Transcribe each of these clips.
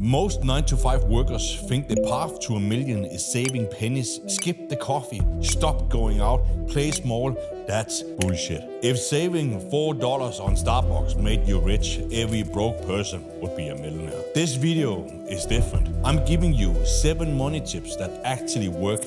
Most 9-to-5 workers think the path to a million is saving pennies, skip the coffee, stop going out, play small. That's bullshit. If saving $4 on Starbucks made you rich, every broke person would be a millionaire. This video is different. I'm giving you 7 money tips that actually work.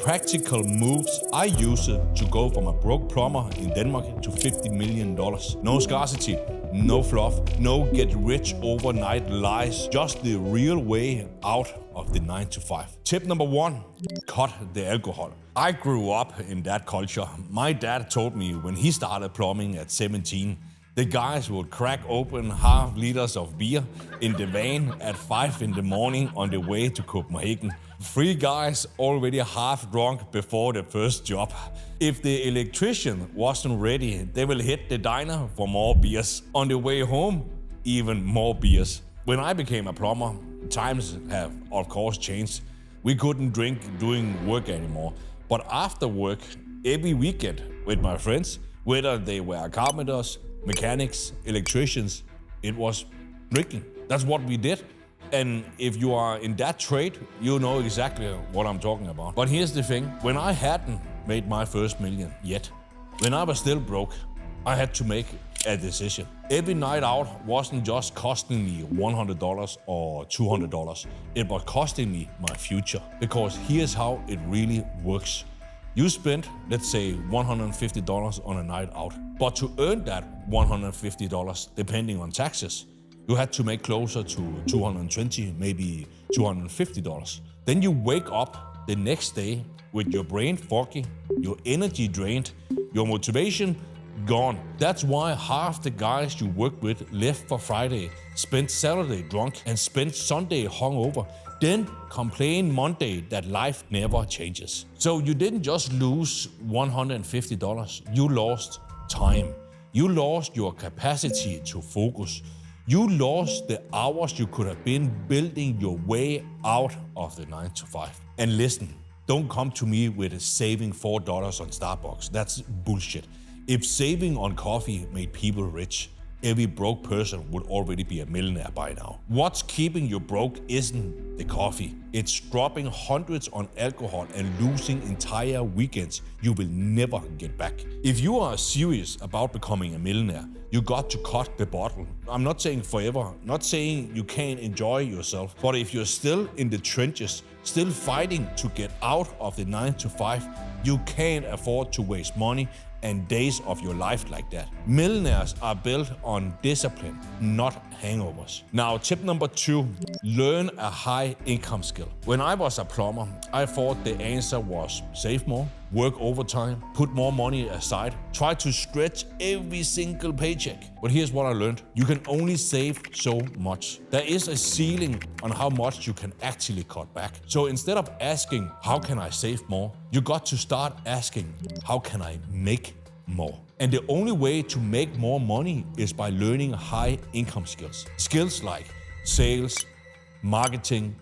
Practical moves I use to go from a broke plumber in Denmark to $50 million. No scarcity, no fluff, no get rich overnight lies, just the real way out of the 9-to-5. Tip number 1, cut the alcohol. I grew up in that culture. My dad told me when he started plumbing at 17, the guys would crack open half liters of beer in the van at 5 in the morning on the way to Copenhagen. 3 guys already half drunk before the first job. If the electrician wasn't ready, they will hit the diner for more beers. On the way home, even more beers. When I became a plumber, times have of course changed. We couldn't drink doing work anymore. But after work, every weekend with my friends, whether they were carpenters, mechanics, electricians, it was drinking. That's what we did. And if you are in that trade, you know exactly what I'm talking about. But here's the thing, when I hadn't made my first million yet, when I was still broke, I had to make a decision. Every night out wasn't just costing me $100 or $200. It was costing me my future. Because here's how it really works. You spend, let's say, $150 on a night out. But to earn that $150, depending on taxes, you had to make closer to $220, maybe $250. Then you wake up the next day with your brain foggy, your energy drained, your motivation gone. That's why half the guys you work with left for Friday, spent Saturday drunk, and spent Sunday hungover, then complain Monday that life never changes. So you didn't just lose $150, you lost time. You lost your capacity to focus. You lost the hours you could have been building your way out of the 9-to-5. And listen, don't come to me with saving $4 on Starbucks. That's bullshit. If saving on coffee made people rich, every broke person would already be a millionaire by now. What's keeping you broke isn't the coffee. It's dropping hundreds on alcohol and losing entire weekends you will never get back. If you are serious about becoming a millionaire, you got to cut the bottle. I'm not saying forever, not saying you can't enjoy yourself, but if you're still in the trenches, still fighting to get out of the 9-to-5, you can't afford to waste money and days of your life like that. Millionaires are built on discipline, not hangovers. Now, tip number 2, learn a high income skill. When I was a plumber, I thought the answer was save more, work overtime, put more money aside, try to stretch every single paycheck. But here's what I learned. You can only save so much. There is a ceiling on how much you can actually cut back. So instead of asking, how can I save more? You got to start asking, how can I make more? And the only way to make more money is by learning high income skills. Skills like sales, marketing,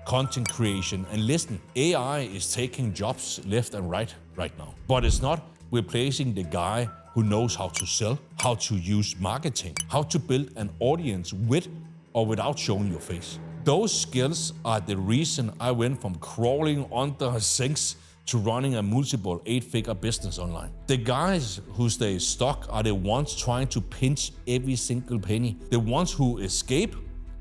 content creation, and listen, AI is taking jobs left and right now. But it's not replacing the guy who knows how to sell, how to use marketing, how to build an audience with or without showing your face. Those skills are the reason I went from crawling under sinks to running a multiple 8-figure business online. The guys who stay stuck are the ones trying to pinch every single penny. The ones who escape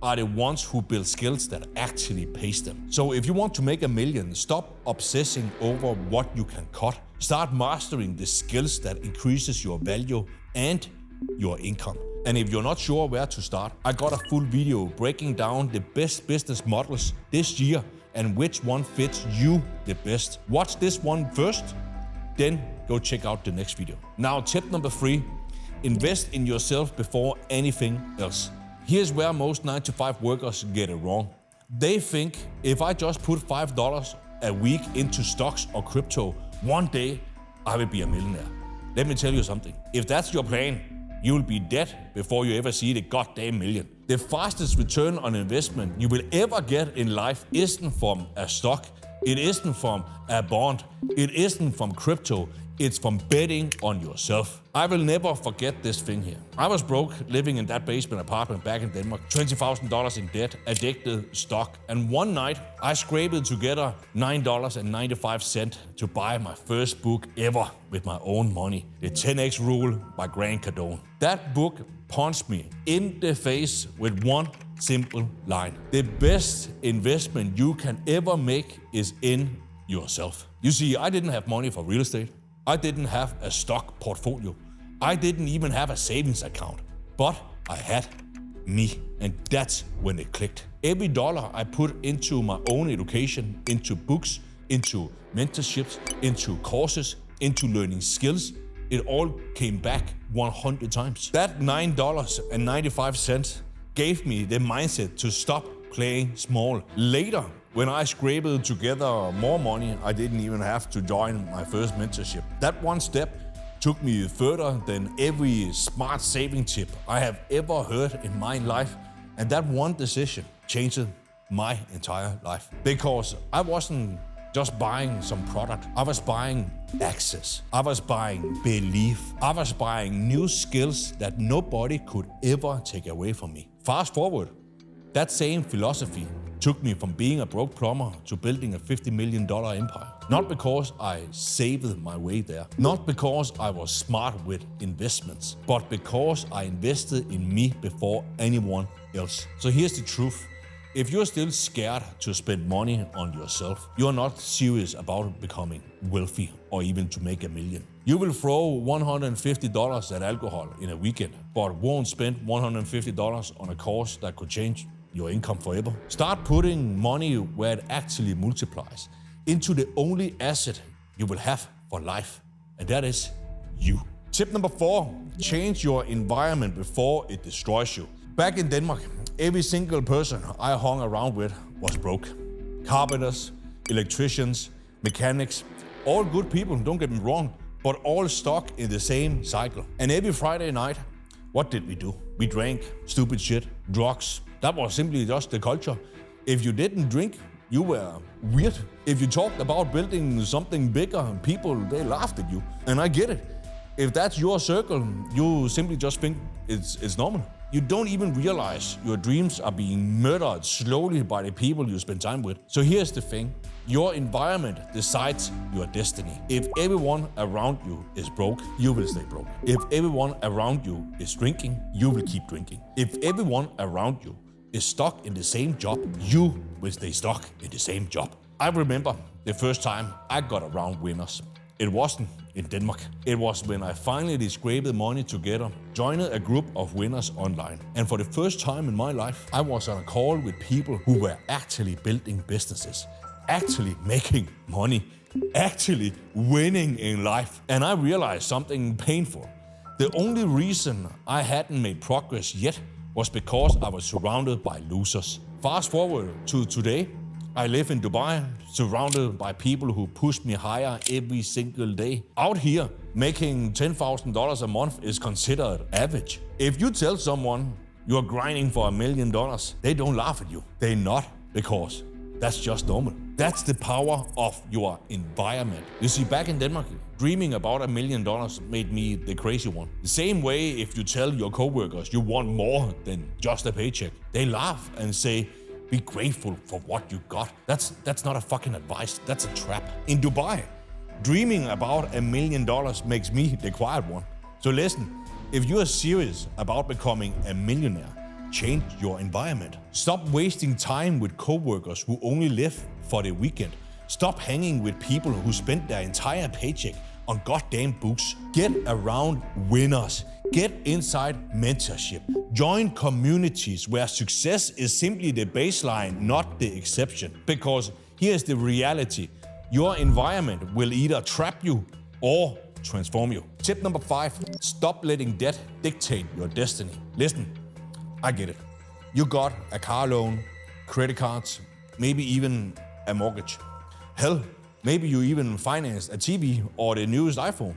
are the ones who build skills that actually pays them. So if you want to make a million, stop obsessing over what you can cut. Start mastering the skills that increases your value and your income. And if you're not sure where to start, I got a full video breaking down the best business models this year and which one fits you the best. Watch this one first, then go check out the next video. Now, tip number 3, invest in yourself before anything else. Here's where most 9-to-5 workers get it wrong. They think if I just put $5 a week into stocks or crypto, one day I will be a millionaire. Let me tell you something. If that's your plan, you will be dead before you ever see the goddamn million. The fastest return on investment you will ever get in life isn't from a stock, It isn't from a bond. It isn't from crypto. It's from betting on yourself. I will never forget this thing here. I was broke, living in that basement apartment back in Denmark, $20,000 in debt, addicted, stock, and one night I scraped together $9.95 to buy my first book ever with my own money, The 10X Rule by Grant Cardone. That book punched me in the face with one simple line. The best investment you can ever make is in yourself. You see, I didn't have money for real estate. I didn't have a stock portfolio. I didn't even have a savings account. But I had me. And that's when it clicked. Every dollar I put into my own education, into books, into mentorships, into courses, into learning skills, it all came back 100 times. That $9.95 gave me the mindset to stop playing small. Later, when I scraped together more money, I didn't even have to join my first mentorship. That one step took me further than every smart saving tip I have ever heard in my life. And that one decision changed my entire life. Because I wasn't just buying some product. I was buying access. I was buying belief. I was buying new skills that nobody could ever take away from me. Fast forward, that same philosophy took me from being a broke plumber to building a $50 million empire. Not because I saved my way there, not because I was smart with investments, but because I invested in me before anyone else. So here's the truth. If you're still scared to spend money on yourself, you're not serious about becoming wealthy or even to make $1 million. You will throw $150 at alcohol in a weekend, but won't spend $150 on a course that could change your income forever. Start putting money where it actually multiplies, into the only asset you will have for life, and that is you. Tip number 4, change your environment before it destroys you. Back in Denmark, every single person I hung around with was broke. Carpenters, electricians, mechanics, all good people, don't get me wrong, but all stuck in the same cycle. And every Friday night, what did we do? We drank stupid shit, drugs. That was simply just the culture. If you didn't drink, you were weird. If you talked about building something bigger, people, they laughed at you. And I get it. If that's your circle, you simply just think it's normal. You don't even realize your dreams are being murdered slowly by the people you spend time with. So here's the thing. Your environment decides your destiny. If everyone around you is broke, you will stay broke. If everyone around you is drinking, you will keep drinking. If everyone around you is stuck in the same job, you will stay stuck in the same job. I remember the first time I got around winners. It wasn't in Denmark. It was when I finally scraped money together, joined a group of winners online. And for the first time in my life, I was on a call with people who were actually building businesses, actually making money, actually winning in life. And I realized something painful. The only reason I hadn't made progress yet was because I was surrounded by losers. Fast forward to today, I live in Dubai, surrounded by people who push me higher every single day. Out here, making $10,000 a month is considered average. If you tell someone you're grinding for $1 million, they don't laugh at you. They nod because that's just normal. That's the power of your environment. You see, back in Denmark, dreaming about $1 million made me the crazy one. The same way if you tell your coworkers you want more than just a paycheck, they laugh and say, be grateful for what you got. That's not a fucking advice, that's a trap. In Dubai, dreaming about $1 million makes me the quiet one. So listen, if you are serious about becoming a millionaire, change your environment. Stop wasting time with coworkers who only live for the weekend. Stop hanging with people who spend their entire paycheck on goddamn books. Get around winners. Get inside mentorship. Join communities where success is simply the baseline, not the exception. Because here's the reality. Your environment will either trap you or transform you. Tip number 5, stop letting debt dictate your destiny. Listen, I get it. You got a car loan, credit cards, maybe even a mortgage. Hell, maybe you even financed a TV or the newest iPhone.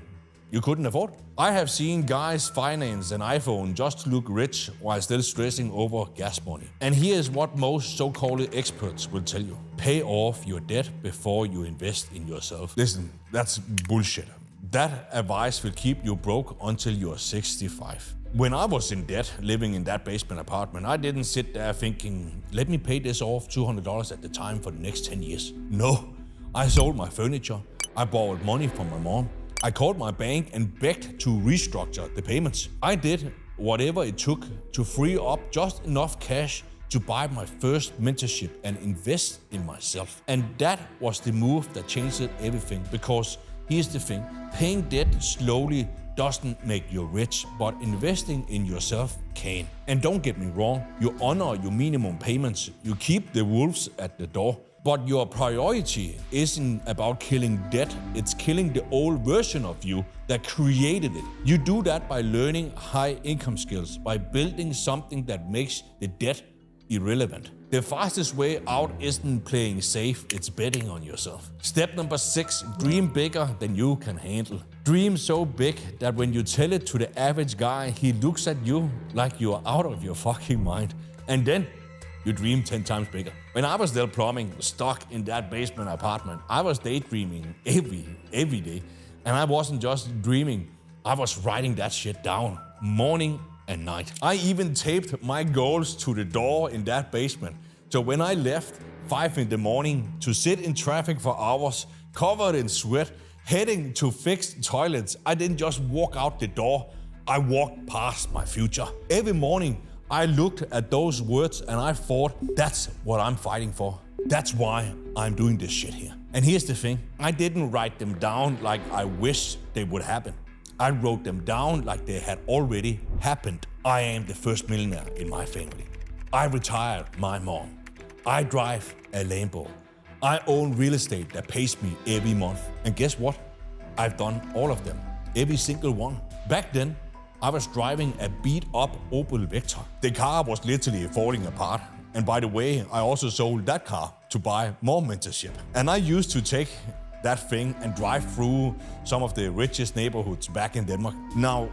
you couldn't afford. I have seen guys finance an iPhone just to look rich while still stressing over gas money. And here's what most so-called experts will tell you. Pay off your debt before you invest in yourself. Listen, that's bullshit. That advice will keep you broke until you're 65. When I was in debt, living in that basement apartment, I didn't sit there thinking, let me pay this off $200 at the time for the next 10 years. No, I sold my furniture. I borrowed money from my mom. I called my bank and begged to restructure the payments. I did whatever it took to free up just enough cash to buy my first mentorship and invest in myself. And that was the move that changed everything, because here's the thing, paying debt slowly doesn't make you rich, but investing in yourself can. And don't get me wrong, you honor your minimum payments, you keep the wolves at the door, but your priority isn't about killing debt, it's killing the old version of you that created it. You do that by learning high income skills, by building something that makes the debt irrelevant. The fastest way out isn't playing safe, it's betting on yourself. Step number 6, dream bigger than you can handle. Dream so big that when you tell it to the average guy, he looks at you like you are out of your fucking mind. And then you dream 10 times bigger. When I was still plumbing, stuck in that basement apartment, I was daydreaming every day. And I wasn't just dreaming, I was writing that shit down, morning and night. I even taped my goals to the door in that basement. So when I left 5 in the morning to sit in traffic for hours, covered in sweat, heading to fix toilets, I didn't just walk out the door, I walked past my future. Every morning, I looked at those words and I thought, that's what I'm fighting for. That's why I'm doing this shit here. And here's the thing, I didn't write them down like I wish they would happen. I wrote them down like they had already happened. I am the first millionaire in my family. I retired my mom. I drive a Lambo. I own real estate that pays me every month. And guess what? I've done all of them. Every single one. Back then, I was driving a beat-up Opel Vectra. The car was literally falling apart. And by the way, I also sold that car to buy more mentorship. And I used to take that thing and drive through some of the richest neighborhoods back in Denmark. Now,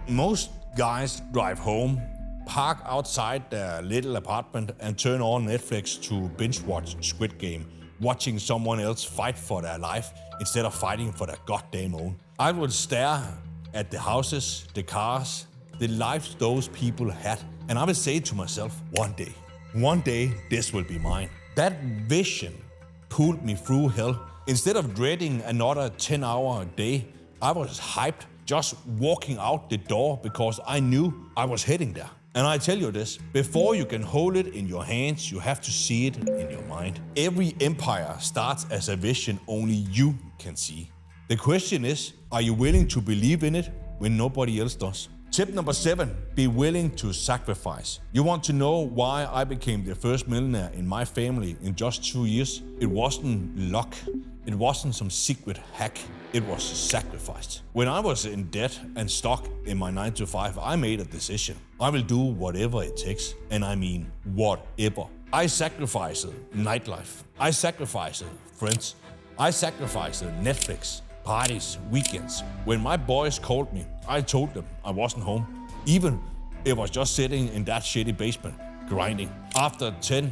most guys drive home, park outside their little apartment and turn on Netflix to binge watch Squid Game, watching someone else fight for their life instead of fighting for their goddamn own. I would stare at the houses, the cars, the lives those people had, and I would say to myself, one day this will be mine. That vision pulled me through hell. Instead of dreading another 10-hour day, I was hyped just walking out the door because I knew I was heading there. And I tell you this, before you can hold it in your hands, you have to see it in your mind. Every empire starts as a vision only you can see. The question is, are you willing to believe in it when nobody else does? Tip number 7, be willing to sacrifice. You want to know why I became the first millionaire in my family in just 2 years? It wasn't luck. It wasn't some secret hack. It was sacrifice. When I was in debt and stuck in my 9-to-5, I made a decision. I will do whatever it takes, and I mean whatever. I sacrificed nightlife. I sacrificed friends. I sacrificed Netflix, parties, weekends. When my boys called me, I told them I wasn't home. Even if I was just sitting in that shitty basement, grinding. After 10,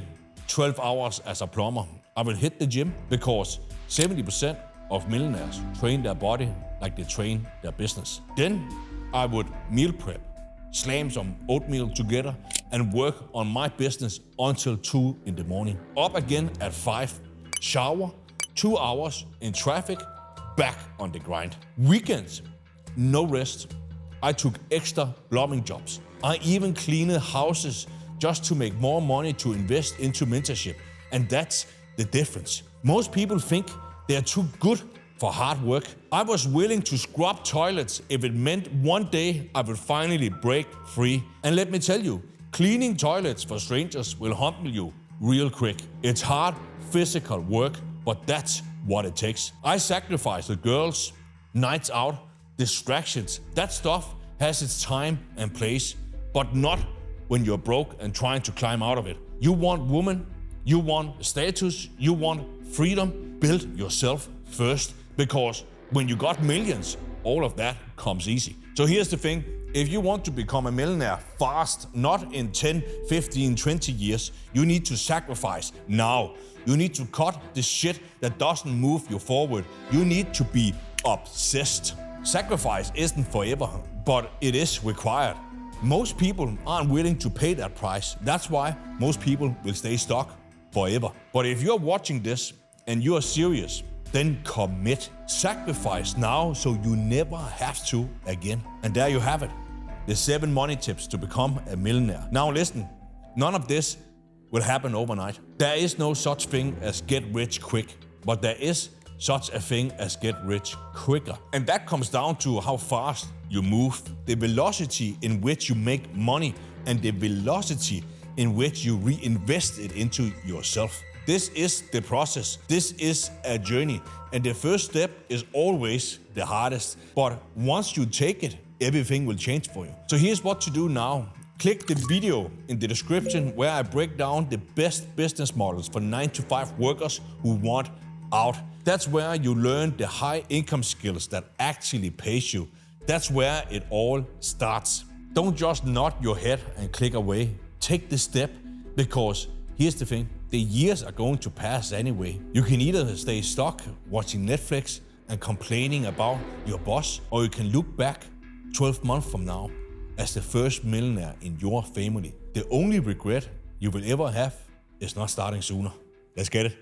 12 hours as a plumber, I will hit the gym because 70% of millionaires train their body like they train their business. Then I would meal prep, slam some oatmeal together and work on my business until 2 in the morning. Up again at 5, shower, 2 hours in traffic, back on the grind. Weekends, no rest. I took extra plumbing jobs. I even cleaned houses just to make more money to invest into mentorship. And that's the difference. Most people think they're too good for hard work. I was willing to scrub toilets if it meant one day I would finally break free. And let me tell you, cleaning toilets for strangers will humble you real quick. It's hard physical work, but that's what it takes. I sacrificed the girls, nights out, distractions. That stuff has its time and place, but not when you're broke and trying to climb out of it. You want woman, you want status, you want freedom. Build yourself first, because when you got millions, all of that comes easy. So here's the thing. If you want to become a millionaire fast, not in 10, 15, 20 years, you need to sacrifice now. You need to cut the shit that doesn't move you forward. You need to be obsessed. Sacrifice isn't forever, but it is required. Most people aren't willing to pay that price. That's why most people will stay stuck forever. But if you're watching this and you're serious, then commit. Sacrifice now so you never have to again. And there you have it. The 7 money tips to become a millionaire. Now listen, none of this will happen overnight. There is no such thing as get rich quick, but there is such a thing as get rich quicker. And that comes down to how fast you move, the velocity in which you make money, and the velocity in which you reinvest it into yourself. This is the process. This is a journey. And the first step is always the hardest. But once you take it, everything will change for you. So here's what to do now. Click the video in the description where I break down the best business models for 9-to-5 workers who want out. That's where you learn the high income skills that actually pays you. That's where it all starts. Don't just nod your head and click away. Take the step, because here's the thing. The years are going to pass anyway. You can either stay stuck watching Netflix and complaining about your boss, or you can look back 12 months from now as the first millionaire in your family. The only regret you will ever have is not starting sooner. Let's get it.